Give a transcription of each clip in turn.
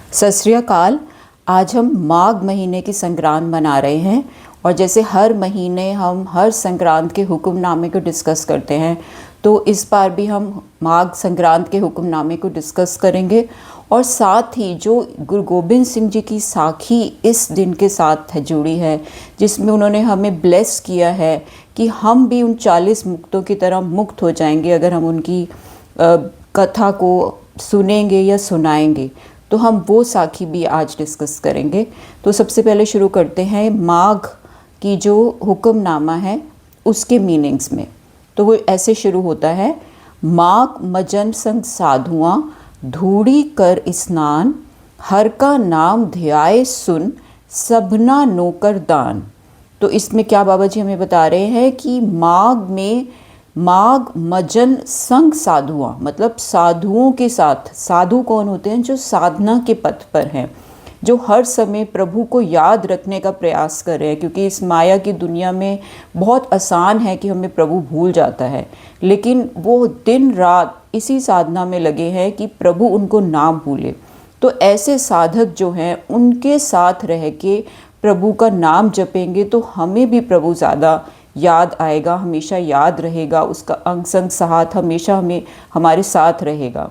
सत श्री अकाल। आज हम माघ महीने की संक्रांत मना रहे हैं और जैसे हर महीने हम हर संक्रांत के हुक्मनामे को डिस्कस करते हैं, तो इस बार भी हम माघ संक्रांत के हुक्मनामे को डिस्कस करेंगे। और साथ ही जो गुरु गोबिंद सिंह जी की साखी इस दिन के साथ जुड़ी है, जिसमें उन्होंने हमें ब्लेस किया है कि हम भी उन 40 मुक्तों की तरह मुक्त हो जाएंगे अगर हम उनकी कथा को सुनेंगे या सुनाएंगे। तो हम वो साखी भी आज डिस्कस करेंगे। तो सबसे पहले शुरू करते हैं माघ की जो हुक्मनामा है उसके मीनिंग्स में। तो वो ऐसे शुरू होता है, माघ मजन संग साधुआं धूड़ी कर स्नान, हर का नाम ध्याए सुन सबना नौकर दान। तो इसमें क्या बाबा जी हमें बता रहे हैं कि माघ में माघ मजन संग साधुआं मतलब साधुओं के साथ। साधु कौन होते हैं? जो साधना के पथ पर हैं, जो हर समय प्रभु को याद रखने का प्रयास कर रहे हैं। क्योंकि इस माया की दुनिया में बहुत आसान है कि हमें प्रभु भूल जाता है, लेकिन वो दिन रात इसी साधना में लगे हैं कि प्रभु उनको ना भूले। तो ऐसे साधक जो हैं उनके साथ रह के प्रभु का नाम जपेंगे तो हमें भी प्रभु ज़्यादा याद आएगा, हमेशा याद रहेगा, उसका अंग संग साथ हमेशा हमें हमारे साथ रहेगा।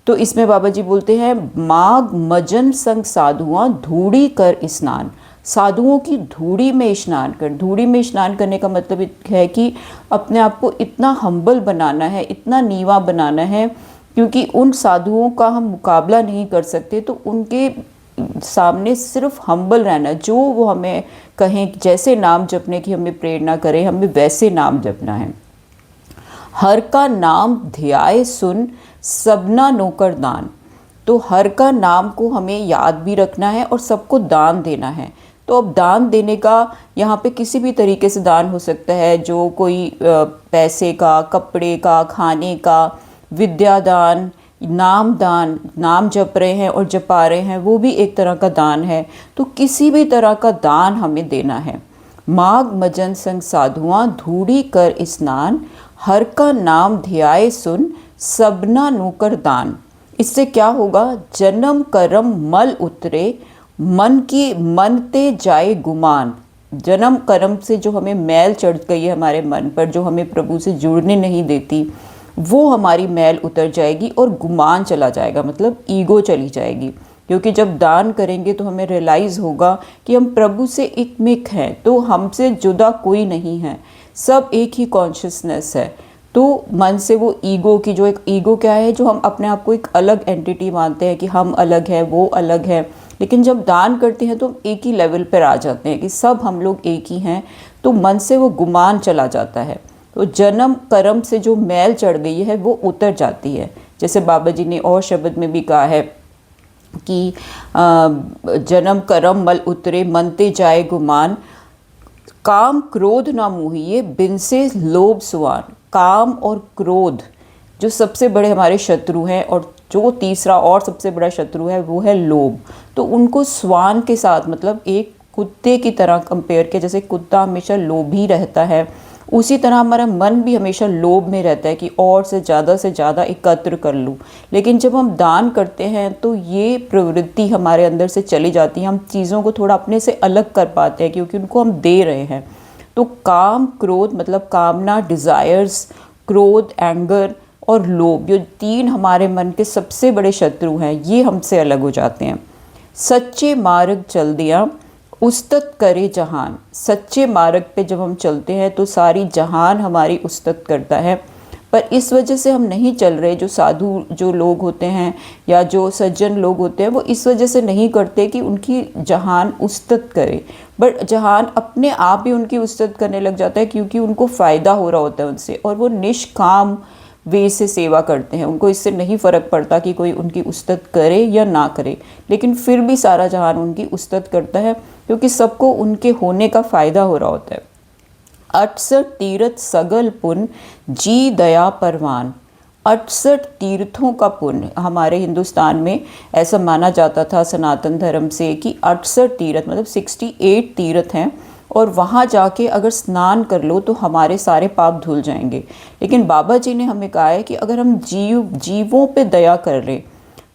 तो इसमें बाबा जी बोलते हैं, माघ मजन संग साधुआं धूड़ी कर स्नान। साधुओं की धूड़ी में स्नान कर। धूड़ी में स्नान करने का मतलब है कि अपने आप को इतना हम्बल बनाना है, इतना नीवा बनाना है, क्योंकि उन साधुओं का हम मुकाबला नहीं कर सकते। तो उनके सामने सिर्फ हम्बल रहना, जो वो हमें कहें, जैसे नाम जपने की हमें प्रेरणा करें, हमें वैसे नाम जपना है। हर का नाम ध्याए सुन सबना नौकर दान। तो हर का नाम को हमें याद भी रखना है और सबको दान देना है। तो अब दान देने का यहाँ पे किसी भी तरीके से दान हो सकता है, जो कोई पैसे का, कपड़े का, खाने का, विद्या दान, नाम दान, नाम जप रहे हैं और जपा रहे हैं, वो भी एक तरह का दान है। तो किसी भी तरह का दान हमें देना है। माघ मजन संग साधुआं धूड़ी कर स्नान, हर का नाम ध्याए सुन सबना नौकर दान। इससे क्या होगा? जन्म कर्म मल उतरे, मन की मन ते जाए गुमान। जन्म कर्म से जो हमें मैल चढ़ गई है हमारे मन पर, जो हमें प्रभु से जुड़ने नहीं देती, वो हमारी मैल उतर जाएगी और गुमान चला जाएगा, मतलब ईगो चली जाएगी। क्योंकि जब दान करेंगे तो हमें रियलाइज़ होगा कि हम प्रभु से एकमिक हैं, तो हमसे जुदा कोई नहीं है, सब एक ही कॉन्शियसनेस है। तो मन से वो ईगो की, जो एक ईगो क्या है, जो हम अपने आप को एक अलग एंटिटी मानते हैं कि हम अलग हैं, वो अलग है। लेकिन जब दान करते हैं तो हम एक ही लेवल पर आ जाते हैं कि सब हम लोग एक ही हैं, तो मन से वो गुमान चला जाता है। तो जन्म कर्म से जो मैल चढ़ गई है वो उतर जाती है। जैसे बाबा जी ने और शब्द में भी कहा है कि जन्म कर्म मल उतरे मनते जाए गुमान, काम क्रोध ना मोहिए बिन से लोभ सुआन। काम और क्रोध जो सबसे बड़े हमारे शत्रु हैं, और जो तीसरा और सबसे बड़ा शत्रु है वो है लोभ। तो उनको स्वान के साथ, मतलब एक कुत्ते की तरह कंपेयर किया। जैसे कुत्ता हमेशा लोभी रहता है, उसी तरह हमारा मन भी हमेशा लोभ में रहता है कि और से ज़्यादा एकत्र कर लूँ। लेकिन जब हम दान करते हैं तो ये प्रवृत्ति हमारे अंदर से चली जाती है, हम चीज़ों को थोड़ा अपने से अलग कर पाते हैं क्योंकि उनको हम दे रहे हैं। तो काम क्रोध मतलब कामना, डिज़ायर्स, क्रोध, एंगर और लोभ, जो तीन हमारे मन के सबसे बड़े शत्रु हैं, ये हमसे अलग हो जाते हैं। सच्चे मार्ग चल दिया उस्तत करे जहान। सच्चे मार्ग पे जब हम चलते हैं तो सारी जहान हमारी उस्तत करता है। पर इस वजह से हम नहीं चल रहे, जो साधु जो लोग होते हैं या जो सज्जन लोग होते हैं, वो इस वजह से नहीं करते कि उनकी जहान उस्तत करे, बट जहान अपने आप ही उनकी उस्तत करने लग जाता है, क्योंकि उनको फ़ायदा हो रहा होता है उनसे, और वो निष्काम वे से सेवा करते हैं। उनको इससे नहीं फ़र्क पड़ता कि कोई उनकी उस्तत करे या ना करे, लेकिन फिर भी सारा जहान उनकी उस्तत करता है, क्योंकि सबको उनके होने का फ़ायदा हो रहा होता है। 68 तीर्थ सगल पुण्य जी दया परवान। 68 तीर्थों का पुण्य, हमारे हिंदुस्तान में ऐसा माना जाता था सनातन धर्म से कि 68 तीर्थ मतलब 68 तीर्थ हैं, और वहाँ जाके अगर स्नान कर लो तो हमारे सारे पाप धुल जाएंगे। लेकिन बाबा जी ने हमें कहा है कि अगर हम जीवों पे दया कर लें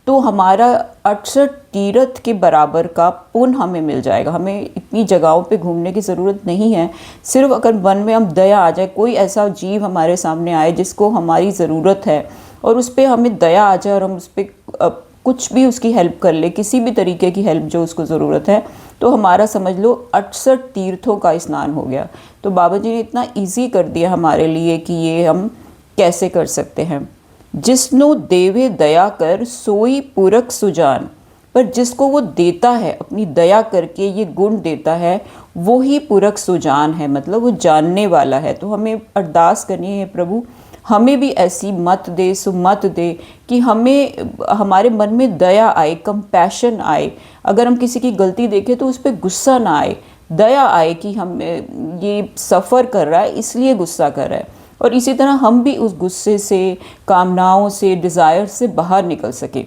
तो हमारा 68 तीर्थ के बराबर का पुण्य हमें मिल जाएगा। हमें इतनी जगहों पे घूमने की ज़रूरत नहीं है। सिर्फ अगर मन में हम दया आ जाए, कोई ऐसा जीव हमारे सामने आए जिसको हमारी ज़रूरत है और उस पर हमें दया आ जाए और हम उस पर कुछ भी उसकी हेल्प कर ले, किसी भी तरीके की हेल्प जो उसको ज़रूरत है, तो हमारा समझ लो 68 तीर्थों का स्नान हो गया। तो बाबा जी ने इतना ईजी कर दिया हमारे लिए कि ये हम कैसे कर सकते हैं। जिसनो देवे दया कर सोई पुरख सुजान, पर जिसको वो देता है अपनी दया करके, ये गुण देता है, वो ही पुरख सुजान है, मतलब वो जानने वाला है। तो हमें अरदास करनी है, प्रभु हमें भी ऐसी मत दे, सुमत दे कि हमें हमारे मन में दया आए, कंपैशन आए। अगर हम किसी की गलती देखें तो उस पर गुस्सा ना आए, दया आए कि हम ये सफ़र कर रहा है इसलिए गुस्सा कर रहा है, और इसी तरह हम भी उस गुस्से से, कामनाओं से, डिज़ायर से बाहर निकल सके।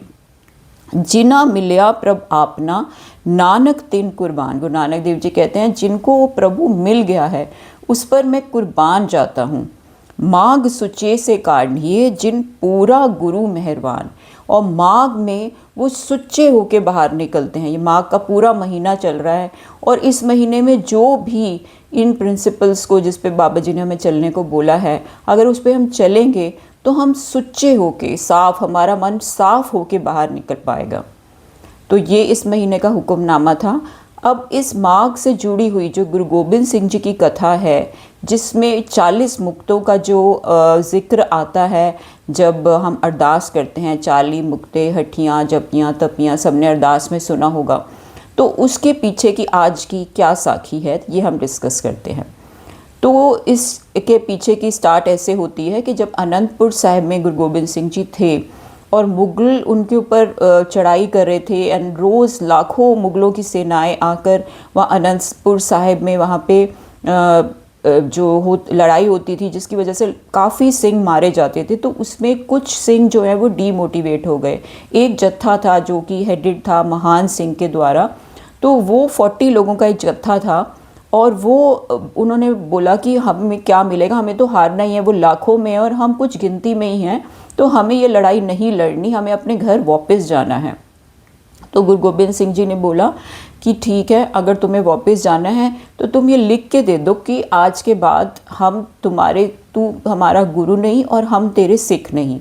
जिना मिलया प्रभ आपना नानक तिन कुर्बान। गुरु नानक देव जी कहते हैं जिनको वो प्रभु मिल गया है उस पर मैं कुर्बान जाता हूँ। माघ सुचे से काढ़िए जिन पूरा गुरु मेहरबान। और माघ में वो सुच्चे होके बाहर निकलते हैं। ये माघ का पूरा महीना चल रहा है और इस महीने में जो भी इन प्रिंसिपल्स को, जिस पे बाबा जी ने हमें चलने को बोला है, अगर उस पर हम चलेंगे तो हम सुच्चे होके, साफ, हमारा मन साफ होके बाहर निकल पाएगा। तो ये इस महीने का हुक्मनामा था। अब इस माघ से जुड़ी हुई जो गुरु गोबिंद सिंह जी की कथा है, जिसमें 40 मुक्तों का जो ज़िक्र आता है, जब हम अरदास करते हैं 40 मुक्ते, हठियाँ, जपियाँ, तपियाँ, सबने अरदास में सुना होगा। तो उसके पीछे की आज की क्या साखी है, ये हम डिस्कस करते हैं। तो इसके पीछे की स्टार्ट ऐसे होती है कि जब अनंतपुर साहिब में गुरु गोबिंद सिंह जी थे और मुग़ल उनके ऊपर चढ़ाई कर रहे थे, एंड रोज़ लाखों मुग़लों की सेनाएं आकर वहाँ अनंतपुर साहिब में वहाँ पे लड़ाई होती थी, जिसकी वजह से काफ़ी सिंह मारे जाते थे। तो उसमें कुछ सिंह जो है वो डीमोटिवेट हो गए। एक जत्था था जो कि हेडेड था महान सिंह के द्वारा, तो वो 40 लोगों का एक जत्था था और वो उन्होंने बोला कि हमें क्या मिलेगा, हमें तो हारना ही है, वो लाखों में और हम कुछ गिनती में ही हैं, तो हमें ये लड़ाई नहीं लड़नी, हमें अपने घर वापस जाना है। तो गुरु गोबिंद सिंह जी ने बोला कि ठीक है, अगर तुम्हें वापस जाना है तो तुम ये लिख के दे दो कि आज के बाद तू हमारा गुरु नहीं और हम तेरे सिख नहीं।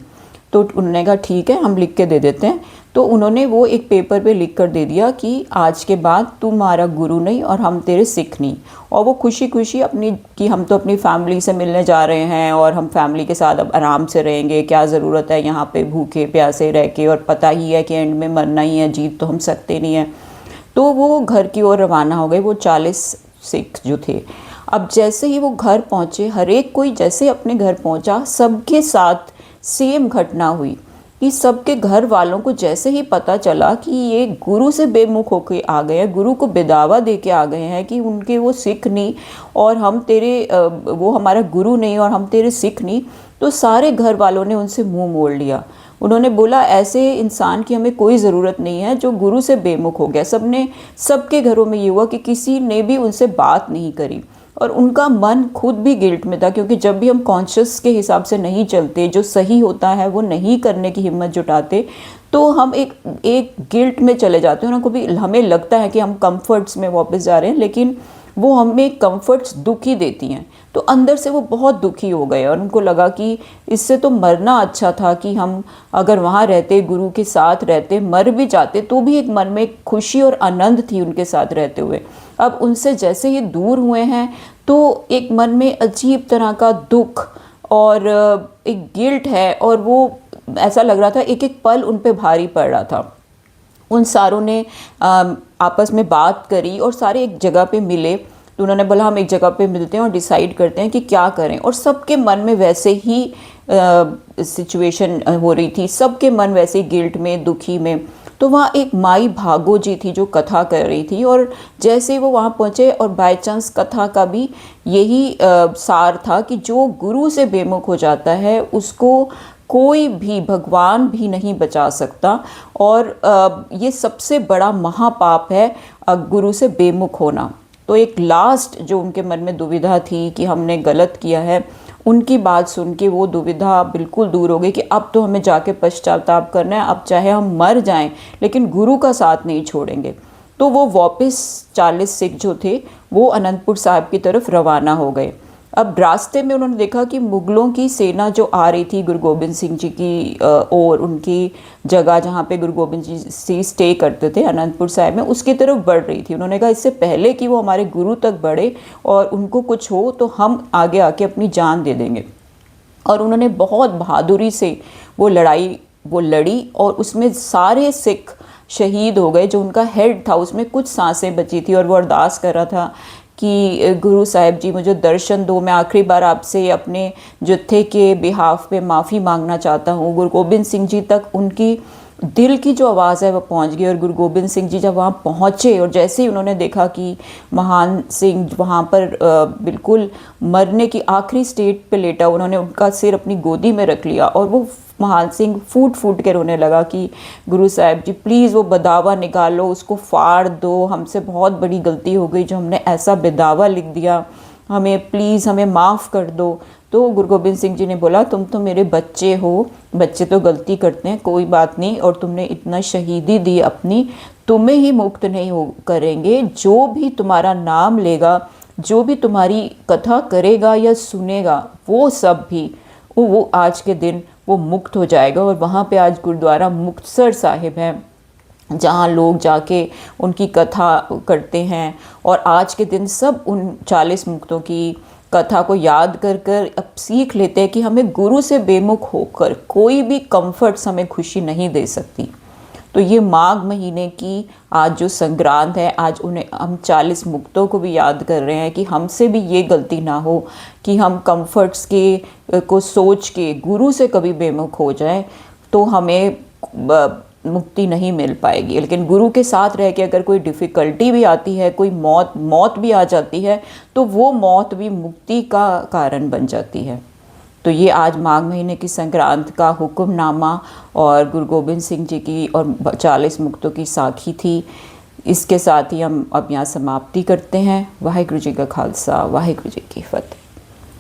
तो उन्होंने कहा ठीक है, हम लिख के दे देते हैं। तो उन्होंने वो एक पेपर पे लिख कर दे दिया कि आज के बाद तू हमारा गुरु नहीं और हम तेरे सिख नहीं। और वो खुशी खुशी कि हम तो अपनी फैमिली से मिलने जा रहे हैं और हम फैमिली के साथ अब आराम से रहेंगे, क्या ज़रूरत है यहाँ पे भूखे प्यासे रह के, और पता ही है कि एंड में मरना ही है, जीत तो हम सकते नहीं हैं। तो वो घर की ओर रवाना हो गए, वो 40 सिख जो थे। अब जैसे ही वो घर पहुँचे, हर एक कोई जैसे अपने घर पहुँचा, सबके साथ सेम घटना हुई कि सबके घर वालों को जैसे ही पता चला कि ये गुरु से बेमुख होके आ गए हैं, गुरु को बेदावा दे के आ गए हैं कि उनके वो सिख नहीं और वो हमारा गुरु नहीं और हम तेरे सिख नहीं, तो सारे घर वालों ने उनसे मुंह मोड़ लिया। उन्होंने बोला ऐसे इंसान की हमें कोई ज़रूरत नहीं है जो गुरु से बेमुख हो गया। सबके घरों में ये हुआ कि किसी ने भी उनसे बात नहीं करी और उनका मन खुद भी गिल्ट में था, क्योंकि जब भी हम कॉन्शियस के हिसाब से नहीं चलते, जो सही होता है वो नहीं करने की हिम्मत जुटाते, तो हम एक गिल्ट में चले जाते हैं। कभी हमें लगता है कि हम कंफर्ट्स में वापस जा रहे हैं, लेकिन वो हमें कंफर्ट्स दुखी देती हैं। तो अंदर से वो बहुत दुखी हो गए और उनको लगा कि इससे तो मरना अच्छा था, कि हम अगर वहाँ रहते, गुरु के साथ रहते, मर भी जाते तो भी एक मन में खुशी और आनंद थी उनके साथ रहते हुए। अब उनसे जैसे ही दूर हुए हैं तो एक मन में अजीब तरह का दुख और एक गिल्ट है, और वो ऐसा लग रहा था एक एक पल उन पे भारी पड़ रहा था। उन सारों ने आपस में बात करी और सारे एक जगह पे मिले। तो उन्होंने बोला हम एक जगह पे मिलते हैं और डिसाइड करते हैं कि क्या करें। और सबके मन में वैसे ही सिचुएशन हो रही थी, सबके मन वैसे ही गिल्ट में, दुखी में। तो वहाँ एक माई भागो जी थी जो कथा कर रही थी, और जैसे वो वहाँ पहुँचे, और बाय चांस कथा का भी यही सार था कि जो गुरु से बेमुख हो जाता है उसको कोई भी, भगवान भी नहीं बचा सकता, और ये सबसे बड़ा महापाप है गुरु से बेमुख होना। तो एक लास्ट जो उनके मन में दुविधा थी कि हमने गलत किया है, उनकी बात सुन के वो दुविधा बिल्कुल दूर हो गई कि अब तो हमें जाके पश्चाताप करना है, अब चाहे हम मर जाएं लेकिन गुरु का साथ नहीं छोड़ेंगे। तो वो वापस 40 सिख जो थे वो अनंतपुर साहिब की तरफ रवाना हो गए। अब रास्ते में उन्होंने देखा कि मुग़लों की सेना जो आ रही थी गुरु गोबिंद सिंह जी की और उनकी जगह जहाँ पे गुरु गोबिंद जी स्टे करते थे अनंतपुर साहिब में, उसकी तरफ बढ़ रही थी। उन्होंने कहा इससे पहले कि वो हमारे गुरु तक बढ़े और उनको कुछ हो तो हम आगे आके अपनी जान दे देंगे। और उन्होंने बहुत बहादुरी से वो लड़ी और उसमें सारे सिख शहीद हो गए। जो उनका हेड था उसमें कुछ सांसें बची थी और वो अरदास कर रहा था कि गुरु साहिब जी मुझे दर्शन दो, मैं आखिरी बार आपसे अपने जत्थे के बिहाफ पे माफ़ी मांगना चाहता हूँ। गुरु गोबिंद सिंह जी तक उनकी दिल की जो आवाज़ है वो पहुँच गई। और गुरु गोबिंद सिंह जी जब वहाँ पहुँचे और जैसे ही उन्होंने देखा कि महान सिंह वहाँ पर बिल्कुल मरने की आखिरी स्टेट पे लेटा, उन्होंने उनका सिर अपनी गोदी में रख लिया और वो महान सिंह फूट फूट के रोने लगा कि गुरु साहिब जी प्लीज़ वो बदावा निकालो, उसको फाड़ दो, हमसे बहुत बड़ी गलती हो गई जो हमने ऐसा बदावा लिख दिया, हमें प्लीज़ हमें माफ़ कर दो। तो गुरु गोबिंद सिंह जी ने बोला तुम तो मेरे बच्चे हो, बच्चे तो गलती करते हैं, कोई बात नहीं, और तुमने इतना शहीदी दी अपनी, तुम्हें ही मुक्त नहीं हो करेंगे। जो भी तुम्हारा नाम लेगा, जो भी तुम्हारी कथा करेगा या सुनेगा, वो सब भी वो आज के दिन वो मुक्त हो जाएगा। और वहाँ पे आज गुरुद्वारा मुक्तसर साहिब है जहाँ लोग जाके उनकी कथा करते हैं। और आज के दिन सब उन 40 मुक्तों की कथा को याद कर कर अब सीख लेते हैं कि हमें गुरु से बेमुख होकर कोई भी कंफर्ट्स हमें खुशी नहीं दे सकती। तो ये माघ महीने की आज जो संक्रांत है, आज उन्हें हम 40 मुक्तों को भी याद कर रहे हैं कि हमसे भी ये गलती ना हो कि हम कंफर्ट्स के को सोच के गुरु से कभी बेमुख हो जाए तो हमें मुक्ति नहीं मिल पाएगी। लेकिन गुरु के साथ रह के अगर कोई डिफ़िकल्टी भी आती है, कोई मौत भी आ जाती है, तो वो मौत भी मुक्ति का कारण बन जाती है। तो ये आज माघ महीने की संक्रांत का हुक्मनामा और गुरु गोबिंद सिंह जी की और 40 मुक्तों की साखी थी। इसके साथ ही हम अब यहाँ समाप्ति करते हैं। वाहिगुरु जी का खालसा, वाहिगुरु जी की फतेह।